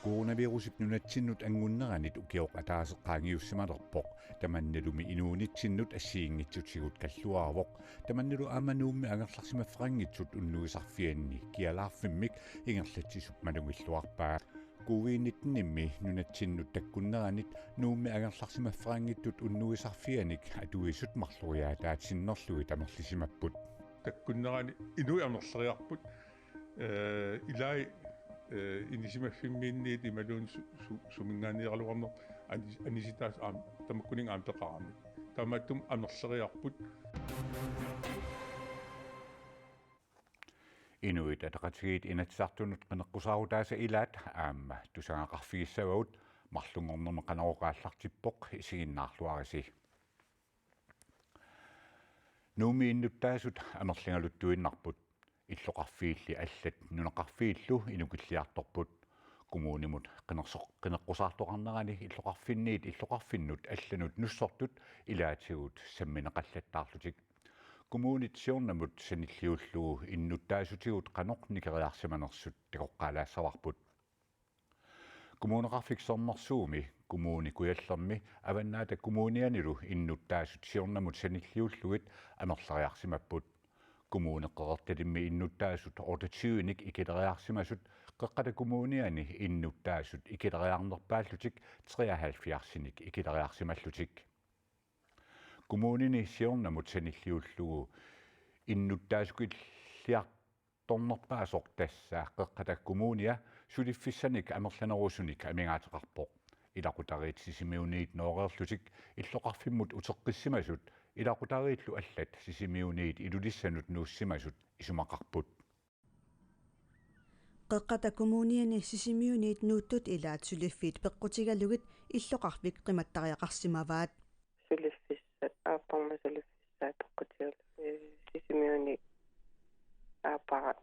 Coronavirusip nunatsinut angunneranit ukiok ataaseqqaangiussimalerpoq tamannalumi inuunitsinut assiingitsutigut kalluaravoq tamannalu amanuummi angerlarsimaffrangitsut unnuisarfianni kialaarfimmik ingerlatsisup malungilluarpaa Covid-19 nunatsinnut takkunneranit nuummi angerlarsimaffrangittut unnuisarfianik atuisut marluriaa taatsinnerlui tamerlisimapput takkunnerani inui anerleriarput ilai inisimaffimmiinniit imaluun sumingaanieraluarner anisitaas tamakkuning peqarami tamattum anerleriarput Inuit ataqatigiit inatsartunut qeneqqusarutaasa ilaat aamma tusangaqarfigissavaut marlungornerme qanaroqaallartippoq isiginnaarluarisi nuumi innuttaasut amerlingaluttuinnarput illoqarfiilli allat nunaqarfiillu inukilliartorput kumuunimut qeneqqusartoqarnerani illoqarfinniit illoqarfinnut allanut nussortut ilaatigut sammineqallattaarlutik kumuunit siornamut sanilliullugu innuttaasutigut qanoq nikeriarsimanersut tikoqqaalaassarparput kumuuneqarfiksornersuumi kumuuni kujallermi avannaata kumuunianilu innuttaasut siornamut sanilliullugit amerleriarsimapput kumuuneqqerertalimmi innuttaasut ortatsyuinik ikileriarsimasut qeqqata kumuuniani innuttaasut ikileriarnerpaallutik 73 ikileriarsimallutik kumuunini siornamut sanilliullugu innuttaasukilliartornerpaasoq tassaa qeqqata kumuunia suliffissanik amerlanerusunik amingaateqarpoq ilaqutariit sisimiuniit nooreerlutik illoqarfimmut uteqqissimasut ilaqutariillu allat sisimiuniit ilulissanut nuussimasut isumaqarput qeqqata kumuuniani sisimiuniit nuuttut ilaat suliffiit peqqutigalugit illoqarfik qimattariaqarsimavaat suliffissat aapparma suliffissaat peqqutigal sisimiuni aapara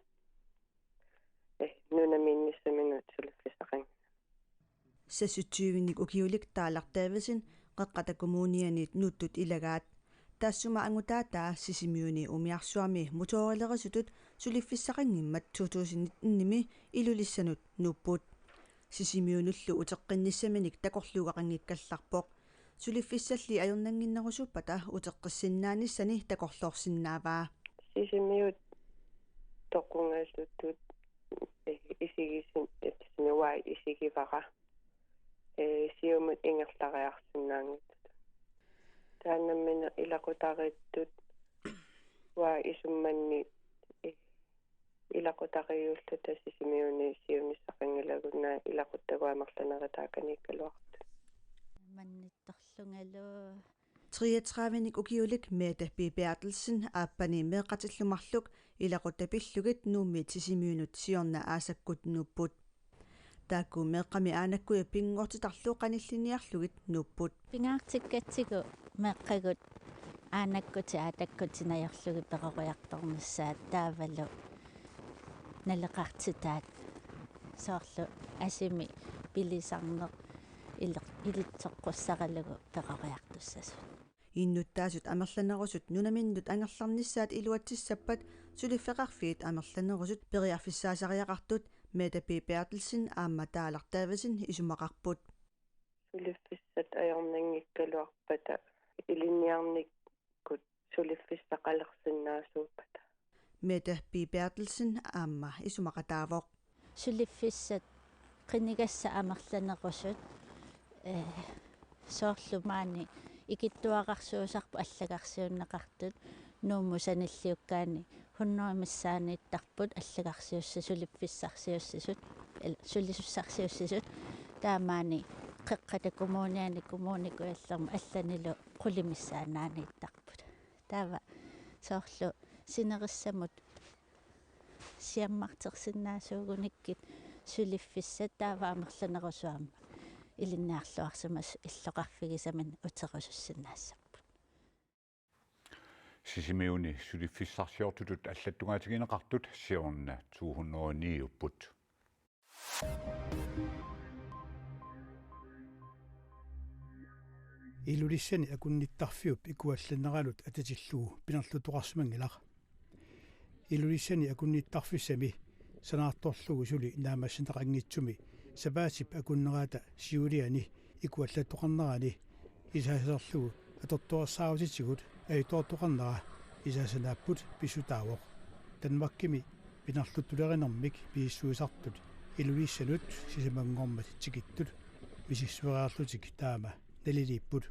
nunaminnissaminut suliffisaqan sasutsuuvinnik ukiulik taalartaavisin qeqqata kumuunianiit nuuttut ilagaat taassuma angutaataa sisimiuni umiarsuami mutoorilerisutut suliffissaqangimmat 2019 ilulissanut nuupput sisimiunullu uteqqinnissamik takorluugaqanngikkallarpoq suliffissalli ajornanginnerusuppata uteqqissinnaanissani takorloorsinnaavaa sisimiut toqungaallutut isigisin etsinawai isigivara siumut ingerlariarsinnaangit taannammina ilaqutariittut waa isummanni ilaqutariulluta sisimiuni siunissaqangilagunna ilaquttaguamerlaneritaakanikkaluartu mannittorlungalu 33 ukiulik Mette B. Bertelsen aappani meeqatillumarluk ilaqutapillugit nuummiit sisimiunut siorna aasakkut nuupput taakku meeqqami aanakkuya pinngortitarluu qanilliniarlugit nuupput pingaartikkatsigu meeqqagut aanakkuti aatakkutinajorlugi peqoqiartormussaat taavalu naleqartitaat soorlu asimi pilisarneq ilitsoqqussaqalugu peqoqiartussasut innuttaasut amerlanerusut nunaminnut angerlarnissaat iluatsissappat suliffeqarfiit amerlanerusut periarfissaasariaqartut Mette B. Bertelsen aamma taalartaavisin isumaqarput suliffissat ajornangikkaluarpata iliniarnikkut suliffissaqalersinnaasuuppata Mette B. Bertelsen aamma isumaqataavoq suliffissat qinigassa amerlanerusut soorlumaani ikittuaqarsuusarpu allagarsiunneqartut nuummusanilliukkaani hunnuimissaaniittarput allagarsiussa suliffissarsiussisut sulisussarsiussisut taamaani qeqqata kumuuniani kumuunikuallermu allanilu qulimissaanaaniittarput taava soorlu sinerissamut siammartersinnaasuugunikkit suliffissat taava amerlanerusuamma ilinnaarluarsimas illoqarfigisamin uterusussinaassappu sisimiuni suliffissarsiortutut allattungaatigineqartut siorna 209 upput ilulissani akunnittarfiup ikuallaneralut atatillugu pinerlutoqarsimangilaq ilulissani akunnittarfissami sanaartorlugu suli naamassinaqangitsumi сабаасип акуннераата сиулиани икуаллаттоқарнерани исаасерлугу атортуарсааутитигут аитоортоқарнера исаасанааппут писутаавоқ танмаккими пинарлуттулеринэрмик пииссуисартут илуиссанут сисамангормат тикиттут мисиссуараарлутик таама налилиппут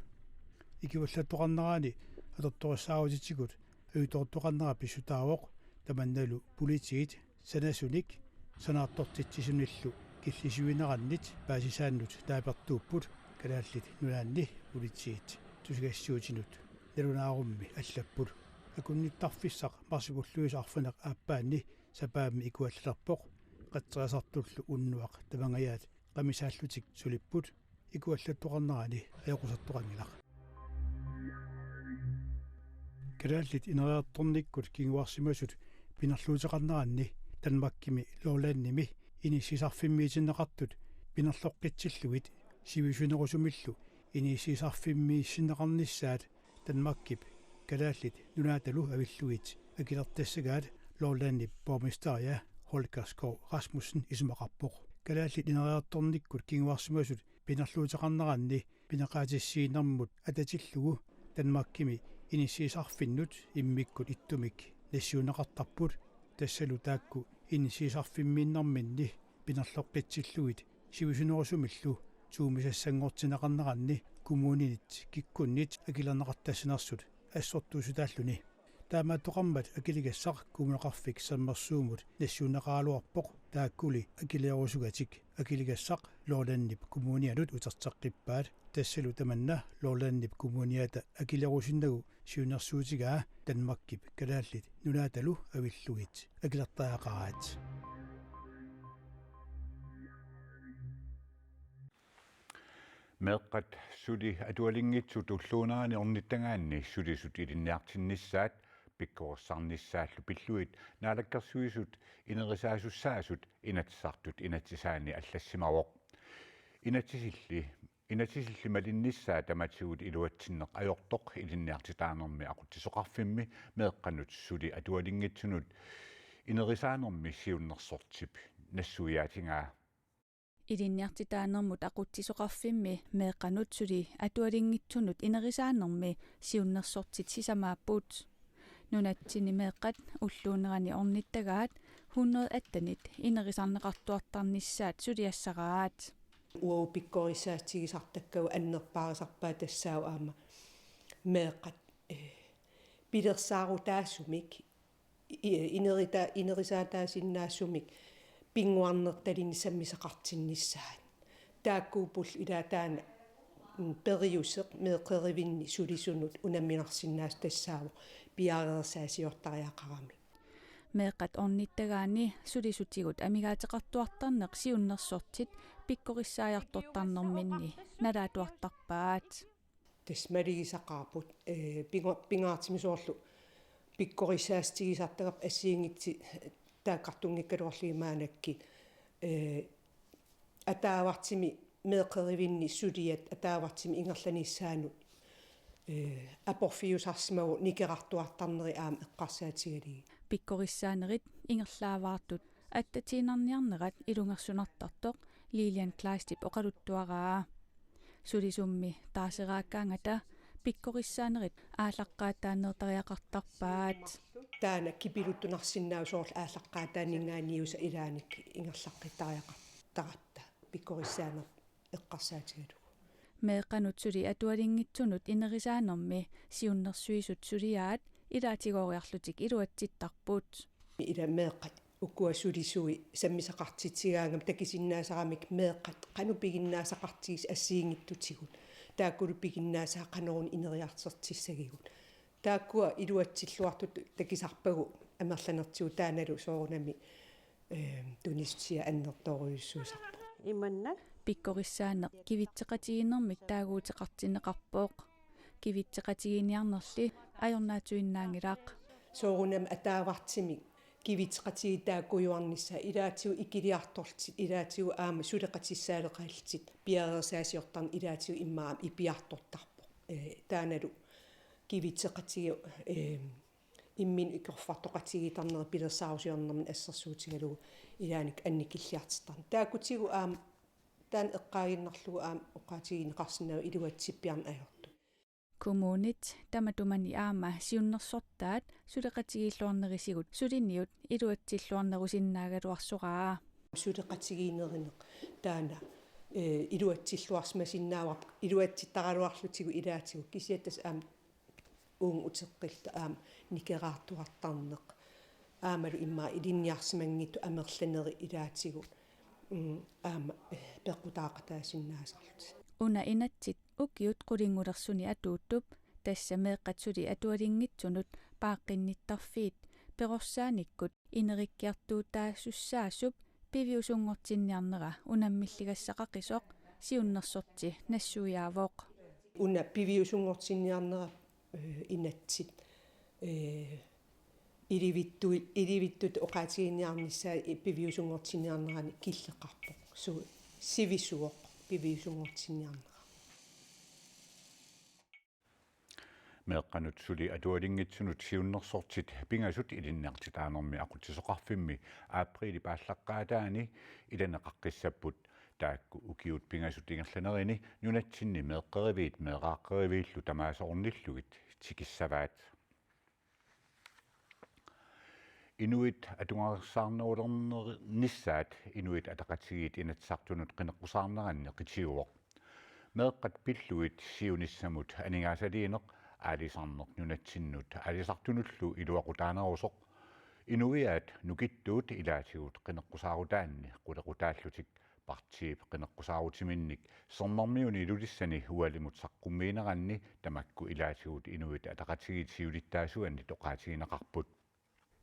икуаллаттоқарнерани атортуарсааутитигут аитоортоқарнера писутаавоқ таманналу политигит санасуник санаартортитсисуниллу киллисуинераннит паасисааннут таапертууппут калааллит нулаанни политигит тусгассуутинут налунаарумми аллаппут акунниттарфиссақ марсигуллуисаарфанеқ ааппаанни сапаами икуаллерпоқ қатсеасартуллу уннуақ тамангаят қамисааллутик сулиппут икуаллаттоқарнерани аёқусартоқангилақ калааллит инериарторниккут кингуарсимасут пинерлуутеқарнеранни танмаккими лоолаанними иниссисарфиммиитиннеқартут пинерлоққитсиллугит сивисунерусумиллу иниссисарфиммииссинеқарнissaат танмаккип калааллит нунааталу авиллугит акилертассагаат лоолааннип бормистария Holgerskov Rasmussen исумақарпоқ калааллит инериарторниккут кингуарсимасут пинерлуутеқарнеранни пинеқаатиссиинэрмут ататиллугу танмаккими иниссисарфиннут иммиккут иттумик нассиунеқартарпут тассалу таакку иниссисарфиммииннэрминни пинерлоққитсиллугит сивисунерусумиллу туумисассангортинеқарнеранни коммунинит киккуннит акилернеқартассинерсут ассортуусутааллуни таамааттоқармат акилигассақ кумунеқарфик саммерсуумут нассиунеқаалуарпоқ тааккули акилиарусугатик акилигассақ лоолааннип коммунианут утертеққиппаат тассалу таманна лоолааннип коммуниата акилиарусиннагу сиунерсуутигаа танмаккип калааллит нулааталу авиллугит акилертаақараат meeqqat suli atualiнгитсу туллуунаани орниттагаанни сулисут илинниартиннissaат пиккорсарнissaаллу пиллуит наалаккерсуисут инерисаасуссаасут инатсартут инатсисаани аллассимавоқ инатсисилли малиннissaа таматсигут илуатсиннеқ ajortoq илинниартитаанерми aquttisoqarfimmi meeqqanut suli atualiнгитсунут инерисаанерми сиуннерсортип нассуяатингаа илинниартитаанермут aquttisoqarfimmi meeqqanut suli atualiнгитсунут инерисаанерми сиуннерсортит сисамааппут нунатсини meeqqat уллуунерани орниттагаат 118 инерисарнеқартуартарнissaat сулиассараат уо пиккорисаатигисартаккау аннерпаарисарпаа тассаау аама meeqqat пилерсаарутаассумик инерисаатаасиннаассумик пингуарнерталини саммисақартиннissaат тааккуупул илаатаана периусеқ меэқеривинни сулисунут унамминарсиннаас тассааву пиаарерсаасиортариақарами meeqqat ornittagaani sulisutigut amigaatеқартуартарнеқ сиуннерсортит пиккориссаajартортарнерминни налаатуартарпаат тасмалигисақарпут пингаартимисоорлу пиккориссаастигисартагап ассиингитси тааққартунгиккалуарлигимаанакки атаавартими меэқеривинни сулиат атаавартими ингерланissaanут апорфиусарсимагу никерартуартарнери аама эққарсаатигалиги пиккориссаанерит ингерлааваартут аттатиинарниарнерат илунгерсунартартоқ Lilian Kleistip оқалуттуараа сулисумми таасерааккаангата пиккориссаанерит ааллаққаатааннертариақартарпаат таана кипилуттунарсиннаау соорл ааллаққаатаанингаанниуса илааник ингерлаққиттариақартаратта пиккориссаанер эққарсаатигалу meeqqanut suli atualiнгитсунут инерисаанерми сиуннерсуисут сулиаат илаатигориарлутик илуатситтарпут ила meeqqat уккуассулисуи саммисақартитсигаангам такисиннаасарамик meeqqat qanupigиннаасақартигис ассиингиттутигут тааккулу пигиннаасаа qanорун инериартертиссагигут тааккуа илуатсиллуартут такисарпагу амерланертиу тааналу соорунами тунистия аннерторуйуссуусарпа иманна пиккориссаанеқ кивитсеқатигиннэрмик таагуутеқартинеқарпооқ кивитсеқатигиниарнерли аёрнаатуиннаангилаақ соорунам атаавартими кивитсеқатиги тааккуйуарнissaа илаатиу икилиарторлти илаатиу аама сулеқатиссаалеқаалтит пиарерсаасиортарни илаатиу иммаа ипиартортарпо тааналу кивитсеқатиги иммин икорфартоқатигитарнери пилерсаарусиорнэрмин ассерсуутигалугу илааник анникиллиартитарни тааккутигу аама таан эққаагиннарлугу аама оқаатигинеқарсинаа илуатсиппиарн ajortu kommunit tamatумани аама сиуннерсортаат сулеқатигиллуарнерисигут сулинниут илуатсиллуарнерусиннаагалуарсораа сулеқатигинеринеқ таана илуатсиллуарсмасиннаавар илуатситтаралуарлутигу илаатигу кисиаттас аама уун утеққилта аама никераартуартарнеқ аамалу иммаа илинниарсимангитту амерланери илаатигу аама пеққутаақатаасиннаасарлут уна инатсит укиут qulingulерсуни атууттуп тассамеэққатсули атуалингитсунут пааққинниттарфиит перорсааниккут инериккиартуутаассуссаасуп пивиусунгортинниарнера унаммиллигассақақисоқ сиуннерсорти нассуяавоқ уна пивиусунгортинниарнера инатсит иливиттут оқаатигинниарниссаа пивиусунгортинниарнерани киллеқарпоқ су сивисуоқ пивиусунгортинниарнера meeqqanut suli atualinngitsunut siunnersortit pingasut ilinneartitaanерми aqutisoqarfimmi aappriili paallaqqaataani ilaneqaqqissapput taakku ukiut pingasut ingerlanerini nunatsinni meeqqeriviit meeqaaqqeriviillu tamaasoornillugit tikissavaat inuit atungarsaarnerulernissaat inuit ataqatigiit inatsartunut qineqqusаарneranni qitiuoq meeqqat pilluit siunissamut aningaasaliineq аалисарнеқ нунатсиннут аалисартунуллу илуақутаанаруусоқ инуиаат нукиттуут илаатигут қинеққусаарутаанни қулеқутааллутик партиип қинеққусаарутиминник сэрнэрмиуни илулиссани хуалимут саққуммиинеранни тамакку илаатигут инуит атақатигит сиулиттаасуанни тоқаатигинеқарпут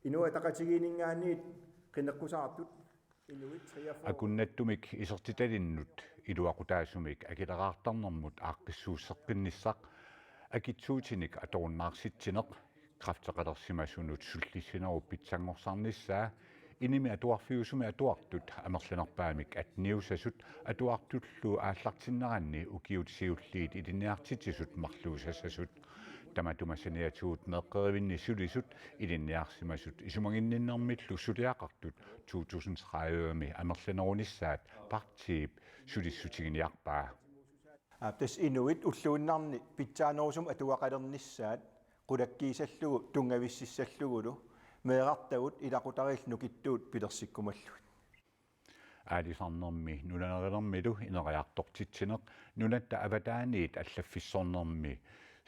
инуа атақатигинингаанниит қинеққусаартут инуит акуннаттумик исертиталиннут илуақутаасумик акилераартарнэрмут ааққиссууссеққинниссақ акитсуутиник аторуннаарситсинеқ крафтеқалерсимасунут суллиссинеру питсангорсарниссаа иними атуарфиусуми атуартут амерланерпаамик атниусасут атуартуллу ааллартиннеранни укиут сиуллиит илинниартитсисут марлуусассасут таматумасаниатуут меэққеривинни сулисут илинниарсимасут исумагинниннэрмиллу сулиақартут 2030-ми амерланеруниссаат партиип сулиссутигиниарпаа тас инуит уллуиннарни питсаанерусум атуақалернissaат qulakkiisallugu tungavississallugulu meeqartagut ilaqutarill nukittuut pilersikkumallut аалисарнэрми нуланерилэрмилу инериартортитсинеқ нуната аватааниит аллаффиссорнэрми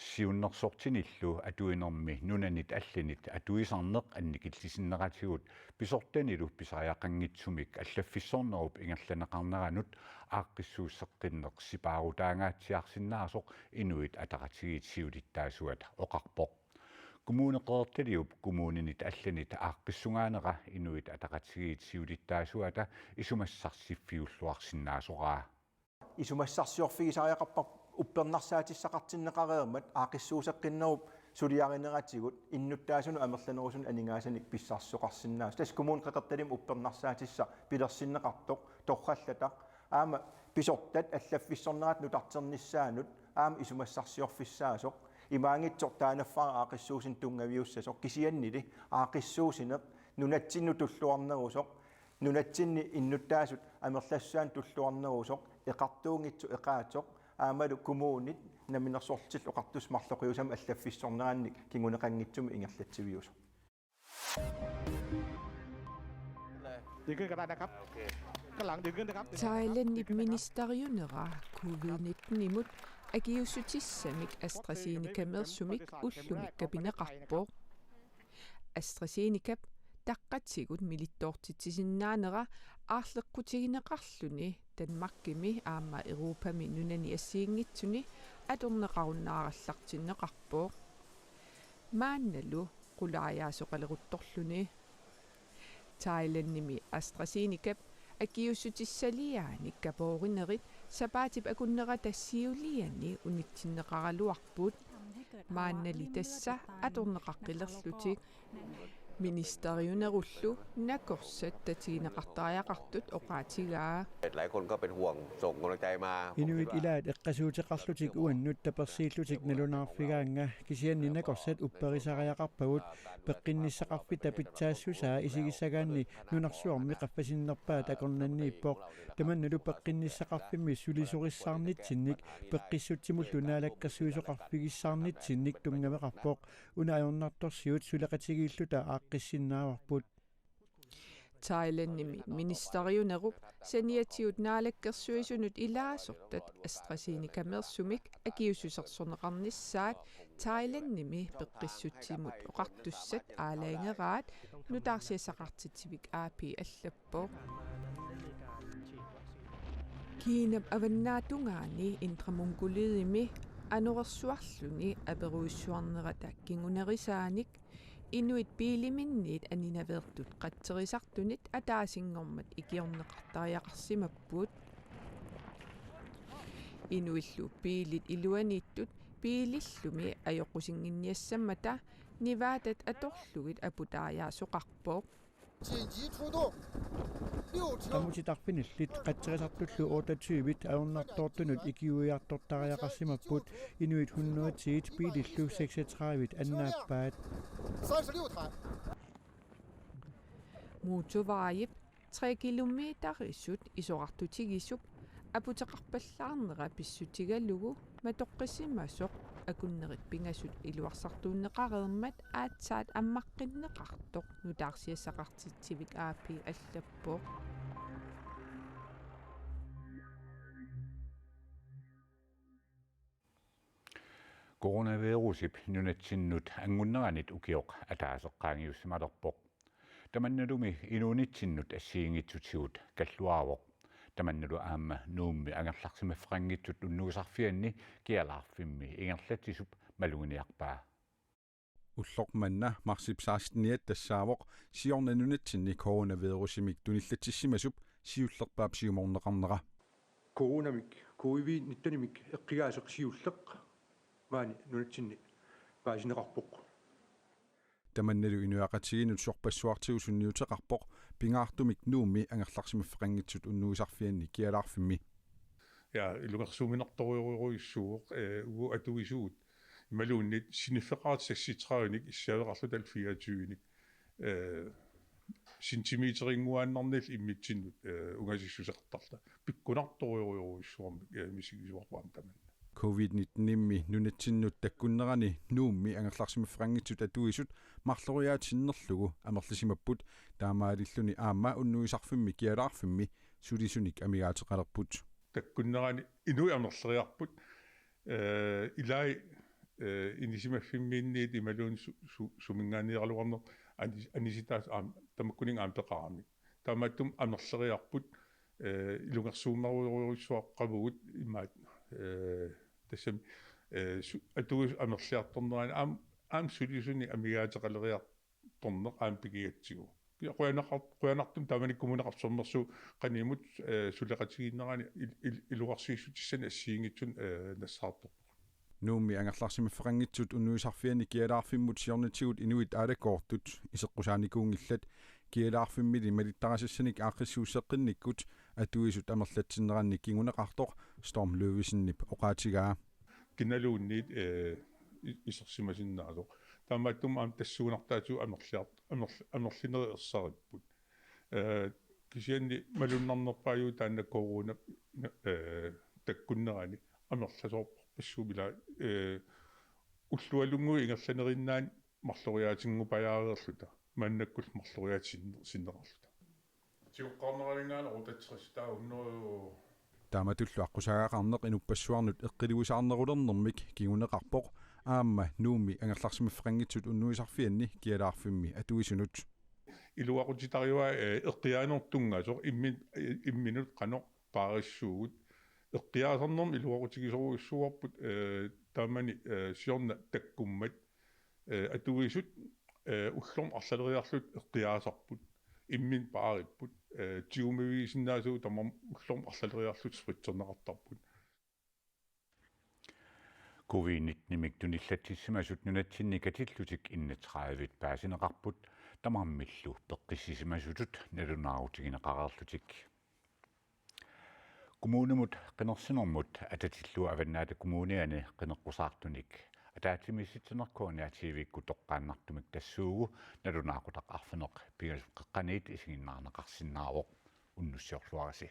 сиуннерсортиниллу атуинерми нунанит алланит атуисарнеқ анникиллисиннератигут писортанилу писариақангитсумик аллаффиссорнеруп ингерланеқарнеранут ааққиссууссеққиннеқ сипаарутаангаатсиарсиннаасоқ инуит атақатигит сиулиттаасуат оқарпоқ kommuneqertaliup kommuninit allanit aaqqissungaanera inuit ataqatigiit siulittaasuata isumassarsifiulluarsinnaasoraa isumassarsiorfigisariaqarpar uppernarsaatisaqartinneqareermat aaqissuuseqqinnerup suliarineratigut innuttaasunu amerlanerusun aningaasani pissarsoqarsinnaas tas kommun qeqertalim uppernarsaatisса pilersinneqartoq torrallataq aama pisortat allaffissornerat nutarternissaanut aama isumassarsiorfissaasoq имаангитсор таанafфара аақиссуусин тунгавиуссасоқ кисианнили аақиссуусинеқ нунатсинну туллуарнерусоқ нунатсинни иннуттаасут амерлассаан туллуарнерусоқ эқартуунгитсу эқаатоқ аамалу коммуунит наминерсортил оқартус марлоқиусам аллаффиссорнеранник кингунеқангитсуми ингерлатсивиусо Thailandip ministeriunera covid-19 imut agiusutissamik AstraZeneca mersumik ullumik kabineqarpoq AstraZeneca taqqatigut milittortitsisinnaanera aarleqqutigineqarluni Danmarkimi aama Europami nunani assiingitsuni atorneqarunnaarallartinneqarpoq maannalu qulaariaasoqaleruttorluni Thailandimi AstraZeneca agiusutissaliaanik kapoorinerit sapaatip akunnera tassiuliani unitsinneqaraluarput maannali tassa atorneqaqqilerlutik Ministeriunerullu nakorsat tatiineqartariaqartut oqaatigaa. หลายคนก็เป็นห่วงส่งกำลังใจมา Inuit ilaat eqqasuutiqarlutik uannut tapersiillutik nalunaarfigaanga kisianni nakorsat upperisariaqarpagut peqqinnisaqarpi tapitsaassusaa isigissagaanni nunarsuarmi qaffasinnarpaat akornanniippoq tamannalu peqqinnisaqarpimmi sulisurissaarnitsinnik peqqissutsimullu naalakkersuisoqarfigissaarnitsinnik tungameqarpoq unaajornartorsiut suleqatigiilluta aaqqissinnaarparput Thailandnimi ministeriunerup saniatiut naalakkersuisunut ilaasortat AstraZeneca-mersumik akiususersorneqarnissaat Thailandnimi peqqissutsimut oqartussat aalaingeraat nutaarsiasaqartitsivik aapi allappoq Kiinap avannaatунгаани intramunkuliimi anorersuarluni aperuissuarnerata kingunerisaanik Inuit piiliminniit aninavertut qatterisartunit ataasingormat ikiorneqartariaqarsimapput Inuillu piilit iluaniittut piilillumi ajoqusinginniassammata nivaatat atorlugit aputaariaasoqarpoq Qamutitarpinillit qatterisartullu 28-bit aornartoortunut ikiuiartortariaqarsimapput Inuit 110 piilillu 36-bit annaappaat Muutuvajip 3 kilometerisut isoqartutigisup aputeqarpallaarnera pissutigalugu matoqqisimasoq akunnerit pingasut iluarsartuunneqareermat aatsaat ammaqqinneqartoq nutaarsiassaqartitsivik aapi allappoq Coronavirusip nunatsinnut angunneranit ukioq ataaseqqaangiussimalerpoq tamannalumi inuunitsinnut assiingitsutigut kalluaavoq tamannalu aamma nuummi angerlarsimaffrangitsut unnuusarfianni kialaarfimmi ingerlatissup malunginiarpaa Ullormanna marsipsaastiniat tassaavoq siornanunatsinni coronavirusimik tunillatissimasup siullerpaap siumorneqarnera Coronamik COVID-19 eqqigaaseq siulleq maani nunatsinni paasineqarpoq tamannalu inuaqatiginut sorpassuartigusunniuteqarpoq pingaartumik nuummi angerlarsimaffeqangitsut unnuusarfianni kialaarfimmi ja ilungersuuminertoriuruissuuq ugu atuisuut imaluunnit siniffeqaartsassitræunik issaveqarlut al 24nik sentimeteringuaannarnil immitsinnut ungasissuseqartarla pikkunartoriuruissuarmi misigisuarpaam taman COVID-19-immi nunatsinnut takkunnerani nuummi angerlarsimaffeqangitsut atuisut marloriaatinnerlugu amerlisimapput taamaalilluni aamma unnuisarfimmi kialaarfimmi sulisunik amigaateqalerput takkunnerani inui amerleriarput ilai inisimaffimmiinniit imaluun sumingaanieraluarner anisitaas tamakkuning aampeqaramik taamattum amerleriarput ilungersuumaruuruissuaqqavugut immaat tassam atuus amerliartornerani aam sulisuni amigaateqaleriartorneq aam pigiatsigu quyanartum taamanikkumunaqarsornersu qaniimut suleqatiginnerani iluarsiissutissani assiingitsun nassaartor nuummi angerlarsimaffeqangitsut unnuisarfiani kialaarfimmut siornatigut inuit aalakoortut iseqqusaanikungillat kialaarfimmili malittarassassanik aaqqissuusseqqinnikkut atuisut amerlatsinneranni kinguneqartoq Storm Löwisennip oqaatigaa kinaluunniit isersimasinnaasoq taamaattum aam tassuunartaatu amerlinereersaritput kisianni malunnarnerpaaju taanna corona takkunnerani amerlasoorp passubila ullualungu ingerlanerinnaan marloriaatinngupajaareerluta maannakkull marloriaatinsinnerarluta tiuqqarneralingaana utatsrista unneru taamatullu aqqusagaaqarneq inuppassuarnut eqqiligusaarnerulernermik kiguneqarpoq aamma nuummi angerlarsimaffeqangitsut unnuisarfianni kialaarfimmi atuisunut iluaqutitariua eqqiaanertungasoq imminut qanoq paarissuugut eqqiaasarnerm iluaqutigisoruissuarput taamani siorna takkummat atuisut ullorm arlaleriarlut eqqiaasarput immin paaripput tiumiviisinnaasuu tamam ullorm arlaleriarlut spritserneqartarput COVID-19 tunillatisimasut nunatsinni katillutik innetraavit paasineqarput Tamammillu peqqissisimasutut nalunaarutigинеqarerlutik. Kommunumut qinерsinermut atatillu avannaata kommuniani qineqqusaartunik ataatimisitsenerkuuni atiivikku toqqaannartumik tassuugu nalunaaqutaq arfineq pigas qeqqaniit isiginnaarneqarsinnaavoq unnussiorluarasi.